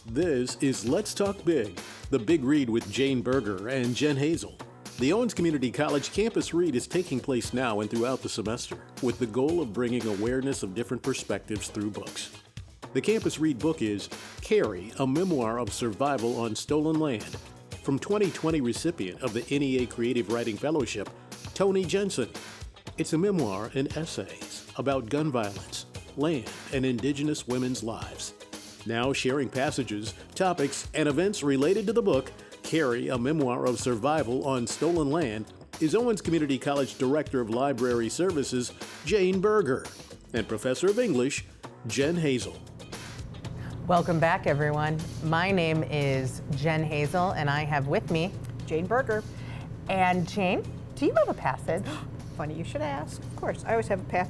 This is Let's Talk Big, the Big Read with Jane Berger and Jen Hazel. The Owens Community College Campus Read is taking place now and throughout the semester, with the goal of bringing awareness of different perspectives through books. The Campus Read book is Carrie, a Memoir of Survival on Stolen Land, from 2020 recipient of the NEA Creative Writing Fellowship, Toni Jensen. It's a memoir and essays about gun violence, land, and Indigenous women's lives. Now sharing passages, topics, and events related to the book, Carrie, a Memoir of Survival on Stolen Land, is Owens Community College Director of Library Services, Jane Berger, and Professor of English, Jen Hazel. Welcome back, everyone. My name is Jen Hazel, and I have with me Jane Berger. And Jane, do you have a passage? Funny you should ask. Of course, I always have a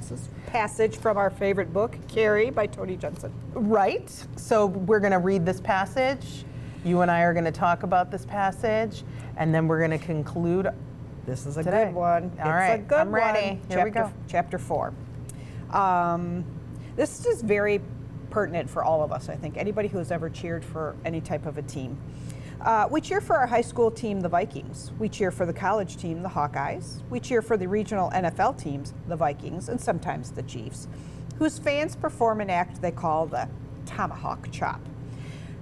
passage from our favorite book, Carrie by Toni Jensen. Right. So we're going to read this passage. You and I are going to talk about this passage, and then we're going to conclude. This is a today. good one. All right, a good I'm ready. One. Here we go. Chapter 4. This is just very pertinent for all of us, I think. Anybody who has ever cheered for any type of a team. We cheer for our high school team, the Vikings. We cheer for the college team, the Hawkeyes. We cheer for the regional NFL teams, the Vikings, and sometimes the Chiefs, whose fans perform an act they call the tomahawk chop,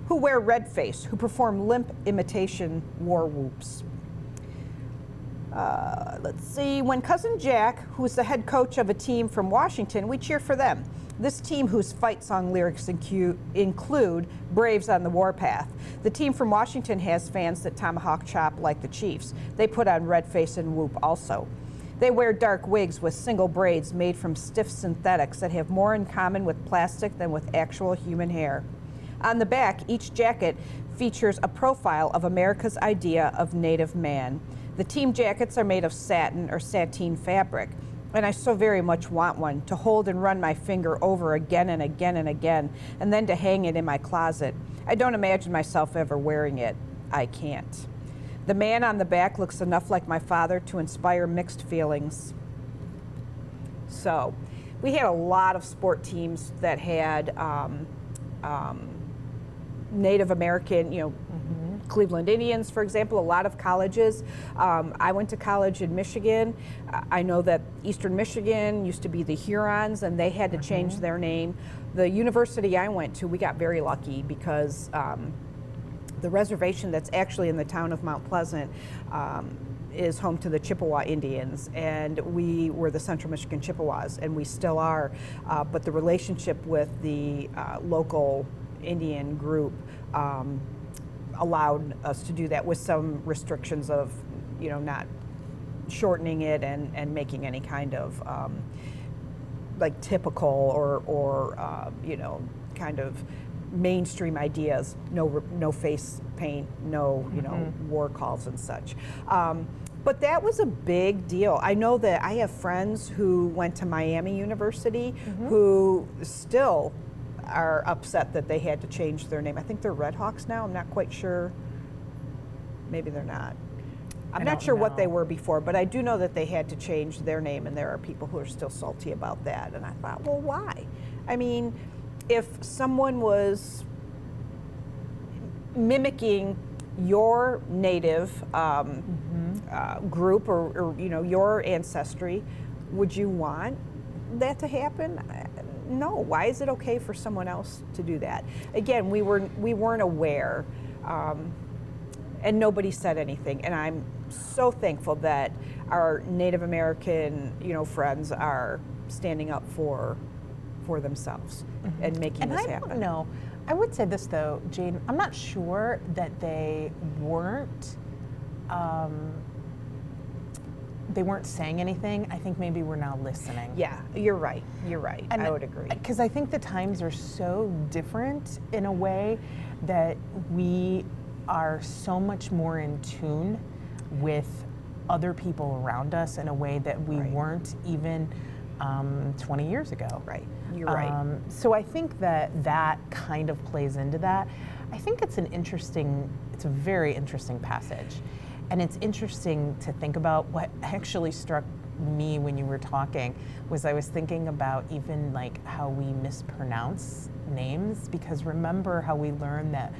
who wear red face, who perform limp imitation war whoops. Let's see, when Cousin Jack, who is the head coach of a team from Washington, we cheer for them. This team whose fight song lyrics include Braves on the Warpath. The team from Washington has fans that tomahawk chop like the Chiefs. They put on red face and whoop also. They wear dark wigs with single braids made from stiff synthetics that have more in common with plastic than with actual human hair. On the back, each jacket features a profile of America's idea of native man. The team jackets are made of satin or sateen fabric, and I so very much want one to hold and run my finger over again and again and again, and then to hang it in my closet. I don't imagine myself ever wearing it. I can't. The man on the back looks enough like my father to inspire mixed feelings. So, we had a lot of sport teams that had Native American, Cleveland Indians, for example, a lot of colleges. I went to college in Michigan. I know that Eastern Michigan used to be the Hurons, and they had to change their name. The university I went to, we got very lucky because the reservation that's actually in the town of Mount Pleasant is home to the Chippewa Indians, and we were the Central Michigan Chippewas, and we still are. But the relationship with the local Indian group allowed us to do that with some restrictions of, not shortening it and making any kind of like typical or kind of mainstream ideas. No face paint, no war calls and such. But that was a big deal. I know that I have friends who went to Miami University who still are upset that they had to change their name. I think they're Redhawks now. I'm not quite sure. Maybe they're not. I'm not sure what they were before, but I do know that they had to change their name, and there are people who are still salty about that. And I thought, well, why? I mean, if someone was mimicking your native group or your ancestry, would you want that to happen? No. Why is it okay for someone else to do that? Again, we weren't aware, and nobody said anything. And I'm so thankful that our Native American, friends are standing up for themselves and making this happen. I don't know. I would say this though, Jane. I'm not sure that they weren't. They weren't saying anything. I think maybe we're now listening. Yeah, you're right. And I would agree. Because I think the times are so different in a way that we are so much more in tune with other people around us in a way that we weren't even 20 years ago. Right, you're right. So I think that kind of plays into that. I think it's a very interesting passage. And it's interesting to think about what actually struck me when you were talking was I was thinking about even like how we mispronounce names, because remember how we learned that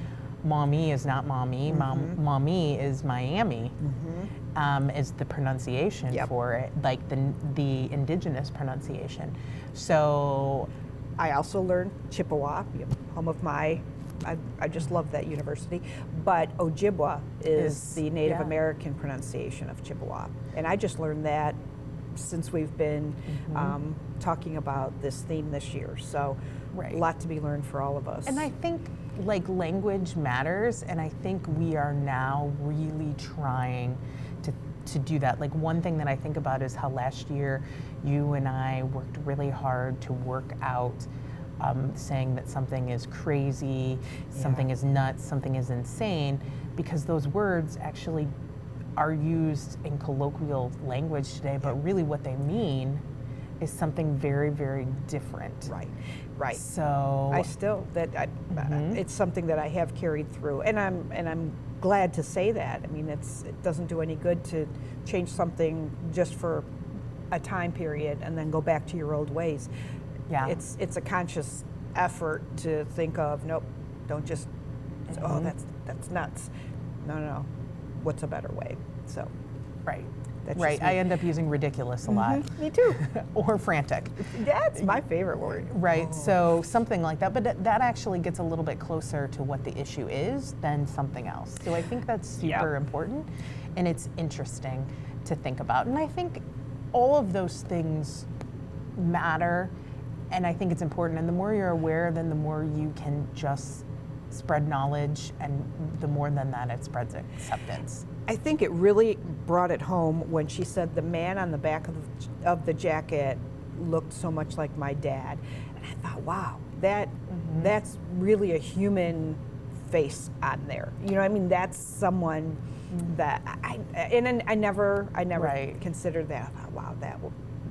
mommy is not mommy, mommy is Miami, is the pronunciation for it, like the indigenous pronunciation. So I also learned Chippewa, home of my, I just love that university, but Ojibwa is the Native American pronunciation of Chippewa. And I just learned that since we've been talking about this theme this year. So a lot to be learned for all of us. And I think like language matters, and I think we are now really trying to do that. Like one thing that I think about is how last year you and I worked really hard to work out saying that something is crazy, something is nuts, something is insane, because those words actually are used in colloquial language today, but really what they mean is something very, very different. Right. So I still it's something that I have carried through, and I'm glad to say that. I mean, it doesn't do any good to change something just for a time period and then go back to your old ways. Yeah. It's a conscious effort to think of, nope, don't just oh, that's nuts. No. What's a better way? So right. That's Right. I end up using ridiculous a lot. Me too. Or frantic. That's my favorite word. Right. So something like that. But that actually gets a little bit closer to what the issue is than something else. So I think that's super important, and it's interesting to think about. And I think all of those things matter, and I think it's important. And the more you're aware, then the more you can just spread knowledge, and the more than that it spreads acceptance. I think it really brought it home when she said the man on the back of the jacket looked so much like my dad. And I thought, wow, that's really a human face on there. You know, I mean, that's someone that I never considered that. I thought, wow,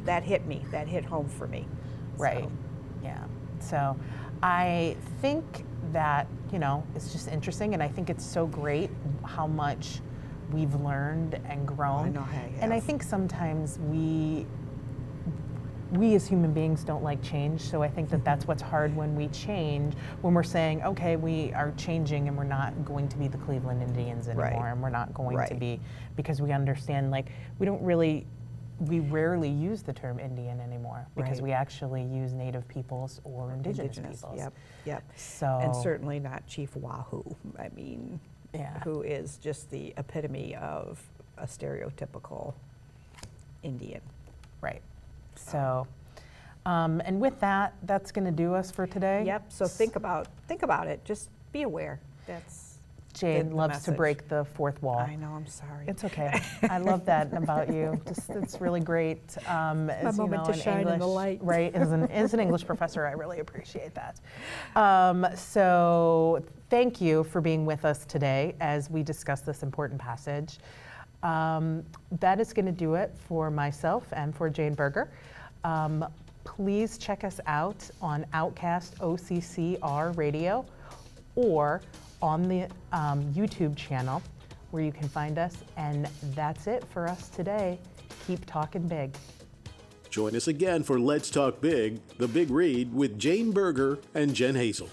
that hit me. That hit home for me. Right. So. Yeah. So I think that, it's just interesting, and I think it's so great how much we've learned and grown. I know how you have. And I think sometimes we as human beings don't like change, so I think that that's what's hard when we change, when we're saying, okay, we are changing and we're not going to be the Cleveland Indians anymore, and we're not going to be, because we understand, like, we rarely use the term Indian anymore, because we actually use Native peoples or indigenous peoples. Yep. So, and certainly not Chief Wahoo. I mean, who is just the epitome of a stereotypical Indian. Right. So, and with that, that's going to do us for today. Yep. So think about it. Just be aware. That's Jane the loves message. to break the fourth wall. I know. I'm sorry. It's okay. I love that about you. It's really great. My moment to shine in the light. Right. As an English professor, I really appreciate that. So thank you for being with us today as we discuss this important passage. That is going to do it for myself and for Jane Berger. Please check us out on Outcast OCCR Radio or on the YouTube channel where you can find us. And that's it for us today. Keep talking big. Join us again for Let's Talk Big, The Big Read with Jane Berger and Jen Hazel.